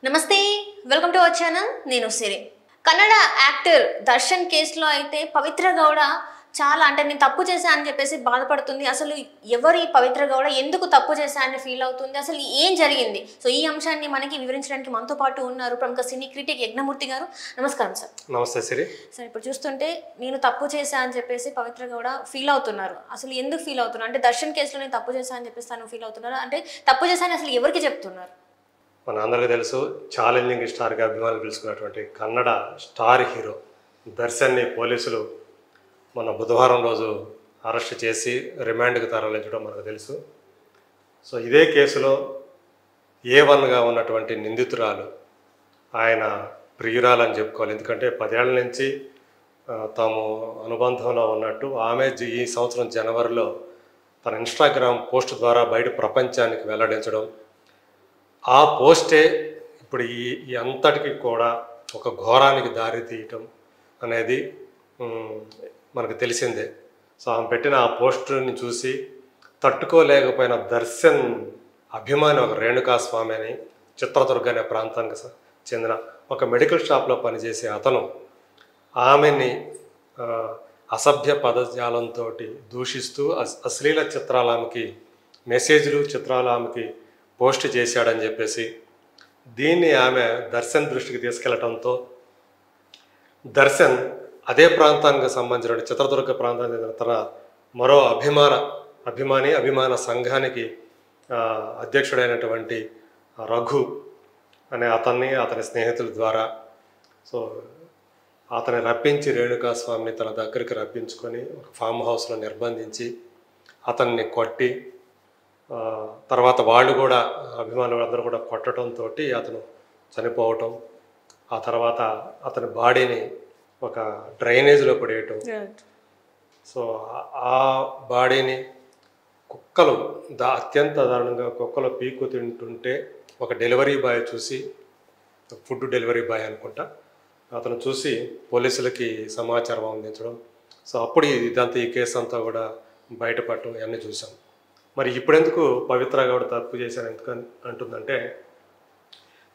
నమస్తే welcome to our channel నేను సిరి Kannada actor Darshan కేసులో అయితే పవిత్ర గౌడ చాలా అంటే నేను తప్పు చేశా అని చెప్పేసి బాధపడుతుంది. అసలు ఎవరి పవిత్ర గౌడ ఎందుకు తప్పు చేశా అని ఫీల్ అవుతుంది, అసలు ఏం జరిగింది? సో ఈ అంశాన్ని మనకి వివరించడానికి మనతో పాటు ఉన్నారు ప్రముఖ సినీ క్రిటిక్ యజ్ఞమూర్తి గారు. నమస్కారం సార్. నమస్తే సిరి. సార్, ఇప్పుడు చూస్తుంటే నేను తప్పు చేశా అని చెప్పేసి పవిత్ర గౌడ ఫీల్ అవుతున్నారు. అసలు ఎందుకు ఫీల్ అవుతున్నారు? అంటే దర్శన్ కేసులో నేను తప్పు చేశా అని చెప్పేసి తను ఫీల్ అవుతున్నారు. అంటే తప్పు చేశా అని అసలు ఎవరికి చెప్తున్నారు? మన అందరికీ తెలుసు, ఛాలెంజింగ్ స్టార్గా అభిమానులు పిలుచుకున్నటువంటి కన్నడ స్టార్ హీరో దర్శన్ని పోలీసులు మన బుధవారం రోజు అరెస్ట్ చేసి రిమాండ్కి తరలించడం మనకు తెలుసు. సో ఇదే కేసులో A1గా ఉన్నటువంటి నిందితురాలు ఆయన ప్రియురాలని చెప్పుకోవాలి. ఎందుకంటే 10 ఏళ్ల నుంచి తాము అనుబంధంలో ఉన్నట్టు ఆమె ఈ సంవత్సరం జనవరిలో తన ఇన్స్టాగ్రామ్ పోస్ట్ ద్వారా బయట ప్రపంచానికి వెల్లడించడం, ఆ పోస్టే ఇప్పుడు ఈ అంతటికి కూడా ఒక ఘోరానికి దారి తీయటం అనేది మనకు తెలిసిందే. సో ఆమె పెట్టిన ఆ పోస్టుని చూసి తట్టుకోలేకపోయిన దర్శన్ అభిమాని ఒక రేణుకాస్వామి అని చిత్రదుర్గ అనే ప్రాంతానికి చెందిన ఒక మెడికల్ షాప్లో పనిచేసే అతను ఆమెని అసభ్య పదజాలంతో దూషిస్తూ అశ్లీల చిత్రాలు ఆమెకి మెసేజ్లు చిత్రాలు ఆమెకి పోస్ట్ చేశాడని చెప్పేసి దీన్ని ఆమె దర్శన్ దృష్టికి తీసుకెళ్లడంతో దర్శన్ అదే ప్రాంతానికి సంబంధించిన చిత్రదుర్గ ప్రాంతానికి చెందిన తన మరో అభిమాన సంఘానికి అధ్యక్షుడైనటువంటి రఘు అనే అతని స్నేహితుల ద్వారా సో అతన్ని రప్పించి రేణుకాస్వామిని తన దగ్గరికి రప్పించుకొని ఒక ఫామ్ హౌస్లో నిర్బంధించి అతన్ని కొట్టి తర్వాత వాళ్ళు కూడా అభిమానులు అందరూ కూడా కొట్టడంతో అతను చనిపోవటం, ఆ తర్వాత అతని బాడీని ఒక డ్రైనేజ్లో పడేయటం. సో ఆ బాడీని కుక్కలు అత్యంత దారుణంగా కుక్కలు పీకు తింటుంటే ఒక డెలివరీ బాయ్ చూసి, ఫుడ్ డెలివరీ బాయ్ అనుకుంటా, అతను చూసి పోలీసులకి సమాచారం అందించడం. సో అప్పుడు ఇదంతా ఈ కేసు అంతా కూడా బయటపడటం ఇవన్నీ చూసాం. మరి ఇప్పుడెందుకు పవిత్ర గౌడ తప్పు చేశాను ఎందుకు అంటుందంటే,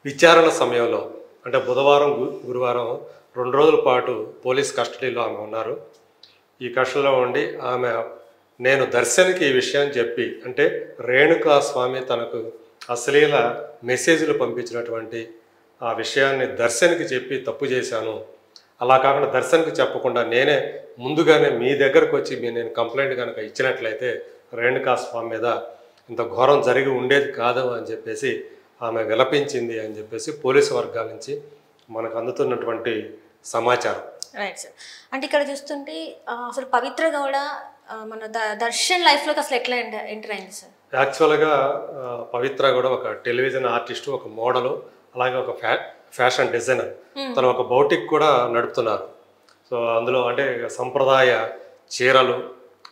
విచారణ సమయంలో అంటే బుధవారం గురువారం 2 రోజుల పాటు పోలీస్ కస్టడీలో ఆమె ఉన్నారు. ఈ కస్టడీలో ఉండి ఆమె నేను దర్శన్కి ఈ విషయం చెప్పి, అంటే రేణుకాస్వామి తనకు అశ్లీల మెసేజ్లు పంపించినటువంటి ఆ విషయాన్ని దర్శన్కి చెప్పి తప్పు చేశాను, అలా కాకుండా దర్శన్కి చెప్పకుండా నేనే ముందుగానే మీ దగ్గరకు వచ్చి నేను కంప్లైంట్ కనుక ఇచ్చినట్లయితే రేణుకాస్వామి మీద ఇంత ఘోరం జరిగి ఉండేది కాదు అని చెప్పేసి ఆమె విలపించింది అని చెప్పేసి పోలీసు వర్గాల నుంచి మనకు అందుతున్నటువంటి సమాచారం. Right sir. అంటే ఇక్కడ చూస్తుంటే అసలు పవిత్ర గౌడ మన దర్శన్ లైఫ్లోకి అసలు ఎట్లా ఎంటర్ అయింది సార్? యాక్చువల్గా పవిత్ర గౌడ ఒక టెలివిజన్ ఆర్టిస్టు, ఒక మోడలు, అలాగే ఒక ఫ్యాషన్ డిజైనర్. తను ఒక బౌటిక్ కూడా నడుపుతున్నారు. సో అందులో అంటే సంప్రదాయ చీరలు,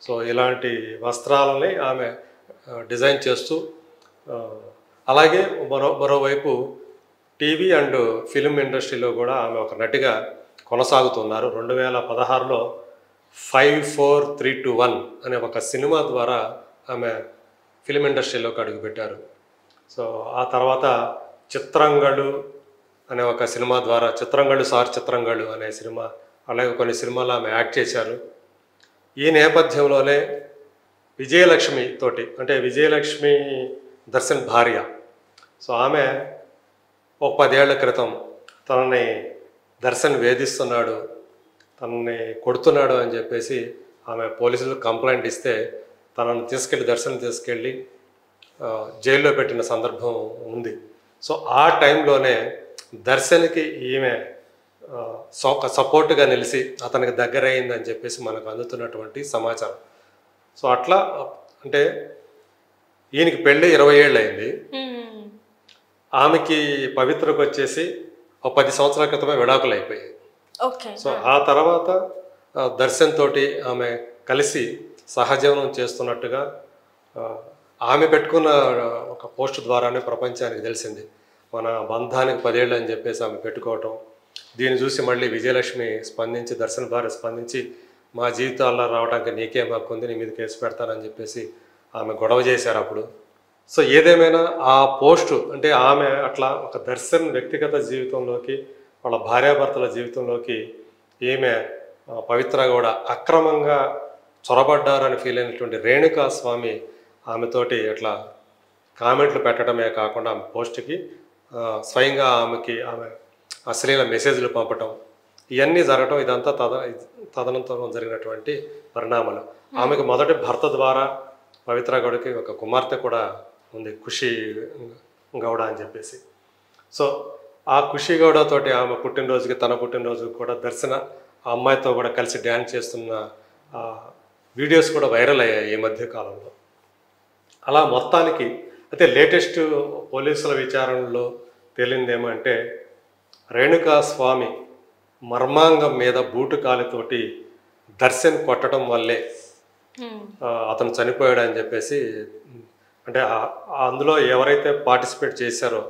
సో ఇలాంటి వస్త్రాలని ఆమె డిజైన్ చేస్తూ, అలాగే మరోవైపు టీవీ అండ్ ఫిల్మ్ ఇండస్ట్రీలో కూడా ఆమె ఒక నటిగా కొనసాగుతున్నారు. 2016లో 54321 అనే ఒక సినిమా ద్వారా ఆమె ఫిల్మ్ ఇండస్ట్రీలోకి అడుగుపెట్టారు. సో ఆ తర్వాత చిత్రంగళ్ళు అనే ఒక సినిమా ద్వారా చిత్రంగళ్ళు అనే సినిమా, అలాగే కొన్ని సినిమాలు ఆమె యాక్ట్ చేశారు. ఈ నేపథ్యంలోనే విజయలక్ష్మి తోటి, అంటే విజయలక్ష్మి దర్శన్ భార్య, సో ఆమె ఒక 10 ఏళ్ల క్రితం తనని దర్శన్ వేధిస్తున్నాడు, తనని కొడుతున్నాడు అని చెప్పేసి ఆమె పోలీసులకు కంప్లైంట్ ఇస్తే తనను దర్శన్ తీసుకెళ్ళి జైల్లో పెట్టిన సందర్భం ఉంది. సో ఆ టైంలోనే దర్శన్కి ఈమె సపోర్ట్గా నిలిచి అతనికి దగ్గర అయిందని చెప్పేసి మనకు అందుతున్నటువంటి సమాచారం. సో అట్లా అంటే ఈయనకి పెళ్ళి 20 ఏళ్ళు అయింది, ఆమెకి పవిత్రకు వచ్చేసి ఒక 10 సంవత్సరాల క్రితమే విడాకులు అయిపోయాయి. సో ఆ తర్వాత దర్శన్ తోటి ఆమె కలిసి సహజీవనం చేస్తున్నట్టుగా ఆమె పెట్టుకున్న ఒక పోస్ట్ ద్వారానే ప్రపంచానికి తెలిసింది. మన బంధానికి 10 ఏళ్ళు అని చెప్పేసి ఆమె పెట్టుకోవటం, దీన్ని చూసి మళ్ళీ విజయలక్ష్మి స్పందించి, దర్శన్ భార్య స్పందించి, మా జీవితాల్లో రావడానికి నీకేం హక్కు ఉంది, నీ మీద కేసు పెడతానని చెప్పేసి ఆమె గొడవ చేశారు. అప్పుడు సో ఏదేమైనా ఆ పోస్టు అంటే ఆమె అట్లా ఒక దర్శన్ వ్యక్తిగత జీవితంలోకి వాళ్ళ భార్యాభర్తల జీవితంలోకి ఈమె పవిత్ర గౌడ అక్రమంగా చొరబడ్డారని ఫీల్ అయినటువంటి రేణుకా స్వామి ఆమెతోటి అట్లా కామెంట్లు పెట్టడమే కాకుండా ఆమె పోస్ట్కి స్వయంగా ఆమె అశ్లీల మెసేజ్లు పంపటం ఇవన్నీ జరగటం ఇదంతా తదనంతరం జరిగినటువంటి పరిణామాలు. ఆమెకు మొదటి భర్త ద్వారా పవిత్ర గౌడకి ఒక కుమార్తె కూడా ఉంది, ఖుషి గౌడ అని చెప్పేసి. సో ఆ ఖుషి గౌడతోటి ఆమె పుట్టినరోజుకి తన పుట్టినరోజుకి కూడా దర్శన ఆ అమ్మాయితో కూడా కలిసి డ్యాన్స్ చేస్తున్న వీడియోస్ కూడా వైరల్ అయ్యాయి ఈ మధ్య కాలంలో. అలా మొత్తానికి అయితే లేటెస్ట్ పోలీసుల విచారణలో తేలింది ఏమంటే రేణుకా స్వామి మర్మాంగం మీద బూటు కాలితోటి దర్శన్ కొట్టడం వల్లే అతను చనిపోయాడు అని చెప్పేసి, అంటే అందులో ఎవరైతే పార్టిసిపేట్ చేశారో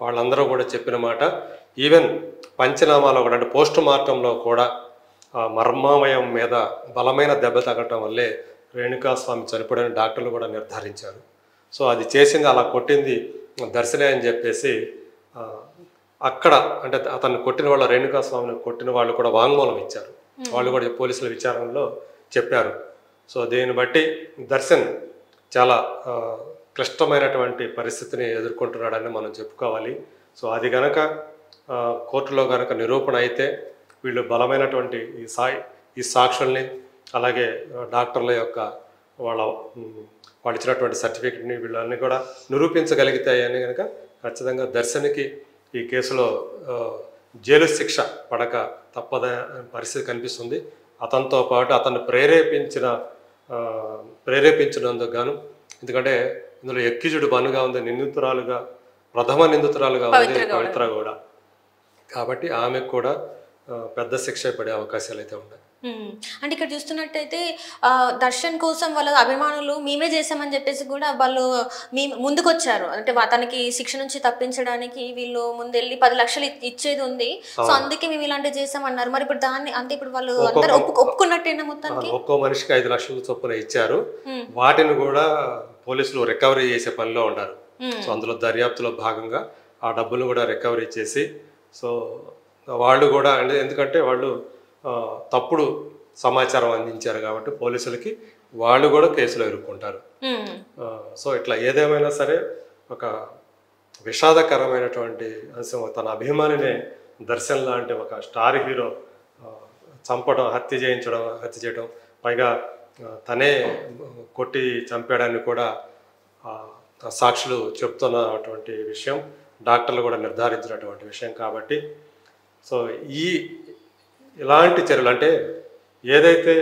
వాళ్ళందరూ కూడా చెప్పిన మాట. ఈవెన్ పంచనామాలో కూడా అంటే పోస్ట్ మార్టంలో కూడా మర్మామయం మీద బలమైన దెబ్బ తగ్గటం వల్లే రేణుకా స్వామి చనిపోయాడని డాక్టర్లు కూడా నిర్ధారించారు. సో అది చేసింది అలా కొట్టింది దర్శనే అని చెప్పేసి అక్కడ అంటే అతన్ని కొట్టిన వాళ్ళ రేణుకా స్వామిని కొట్టిన వాళ్ళు కూడా వాంగ్మూలం ఇచ్చారు. వాళ్ళు కూడా పోలీసుల విచారణలో చెప్పారు. సో దీన్ని బట్టి దర్శన్ చాలా క్లిష్టమైనటువంటి పరిస్థితిని ఎదుర్కొంటున్నాడని మనం చెప్పుకోవాలి. సో అది కనుక కోర్టులో కనుక నిరూపణ అయితే వీళ్ళు బలమైనటువంటి ఈ సాక్షుల్ని అలాగే డాక్టర్ల యొక్క వాళ్ళు ఇచ్చినటువంటి సర్టిఫికెట్ని వీళ్ళన్నీ కూడా నిరూపించగలిగితాయని కనుక ఖచ్చితంగా దర్శన్కి ఈ కేసులో జైలు శిక్ష పడక తప్పద పరిస్థితి కనిపిస్తుంది. అతనితో పాటు అతన్ని ప్రేరేపించినందుకు గాను, ఎందుకంటే ఇందులో ఎక్కిజుడు బనుగా ఉంది, ప్రథమ నిందితురాలుగా ఉంది పవిత్ర గౌడ. కాబట్టి ఆమెకు కూడా పెద్ద శిక్ష పడే అవకాశాలు అయితే ఉన్నాయి. అంటే ఇక్కడ చూస్తున్నట్టయితే దర్శన్ కోసం వాళ్ళ అభిమానులు మేమే చేసామని చెప్పేసి కూడా వాళ్ళు ముందుకు వచ్చారు. అంటే అతనికి శిక్ష నుంచి తప్పించడానికి వీళ్ళు ముందెళ్ళి 10 లక్షలు ఇచ్చేది ఉంది, సో అందుకే మేము ఇలాంటివి చేసామన్నారు. మరి ఇప్పుడు దాన్ని అంటే ఇప్పుడు వాళ్ళు అందరూ ఒప్పుకున్నట్టేనా మొత్తానికి? ఒక్కో మనిషికి 5 లక్షల చొప్పున ఇచ్చారు. వాటిని కూడా పోలీసులు రికవరీ చేసే పనిలో ఉన్నారు. సో అందులో దర్యాప్తులో భాగంగా ఆ డబ్బులు కూడా రికవరీ చేసి, సో వాళ్ళు కూడా అంటే ఎందుకంటే వాళ్ళు తప్పుడు సమాచారం అందించారు కాబట్టి పోలీసులకి వాళ్ళు కూడా కేసులో ఇరుక్కుంటారు. సో ఇట్లా ఏదేమైనా సరే ఒక విషాదకరమైనటువంటి అంశం. తన అభిమానినే దర్శన్ లాంటి ఒక స్టార్ హీరో చంపడం, హత్య చేయడం, పైగా తనే కొట్టి చంపాడని కూడా సాక్షులు చెప్తున్నటువంటి విషయం, డాక్టర్లు కూడా నిర్ధారించినటువంటి విషయం. కాబట్టి సో ఇలాంటి చర్యలు అంటే ఏదైతే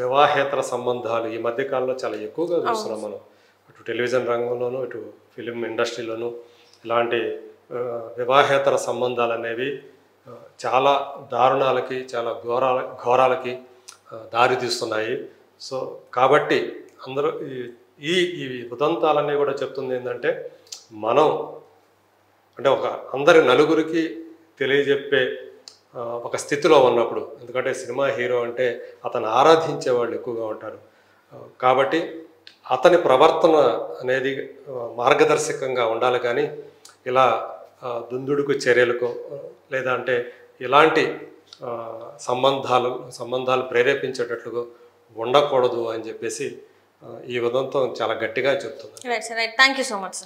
వివాహేతర సంబంధాలు ఈ మధ్యకాలంలో చాలా ఎక్కువగా చూస్తున్నాం మనం, అటు టెలివిజన్ రంగంలోనూ ఇటు ఫిలిం ఇండస్ట్రీలోనూ ఇలాంటి వివాహేతర సంబంధాలు అనేవి చాలా దారుణాలకి, చాలా ఘోరాలకి దారితీస్తున్నాయి. సో కాబట్టి అందరూ ఈ ఉదంతాలన్నీ కూడా చెప్తుంది ఏంటంటే మనం అంటే అందరి నలుగురికి తెలియజెప్పే ఒక స్థితిలో ఉన్నప్పుడు, ఎందుకంటే సినిమా హీరో అంటే అతను ఆరాధించే వాళ్ళు ఎక్కువగా ఉంటారు కాబట్టి అతని ప్రవర్తన అనేది మార్గదర్శకంగా ఉండాలి. కానీ ఇలా దుందుడుకు చర్యలకు లేదా అంటే ఇలాంటి సంబంధాలు ప్రేరేపించేటట్లుగా ఉండకూడదు అని చెప్పేసి ఈ ఉదంతం చాలా గట్టిగా చెప్తుంది. Right sir, right. Thank you so much sir.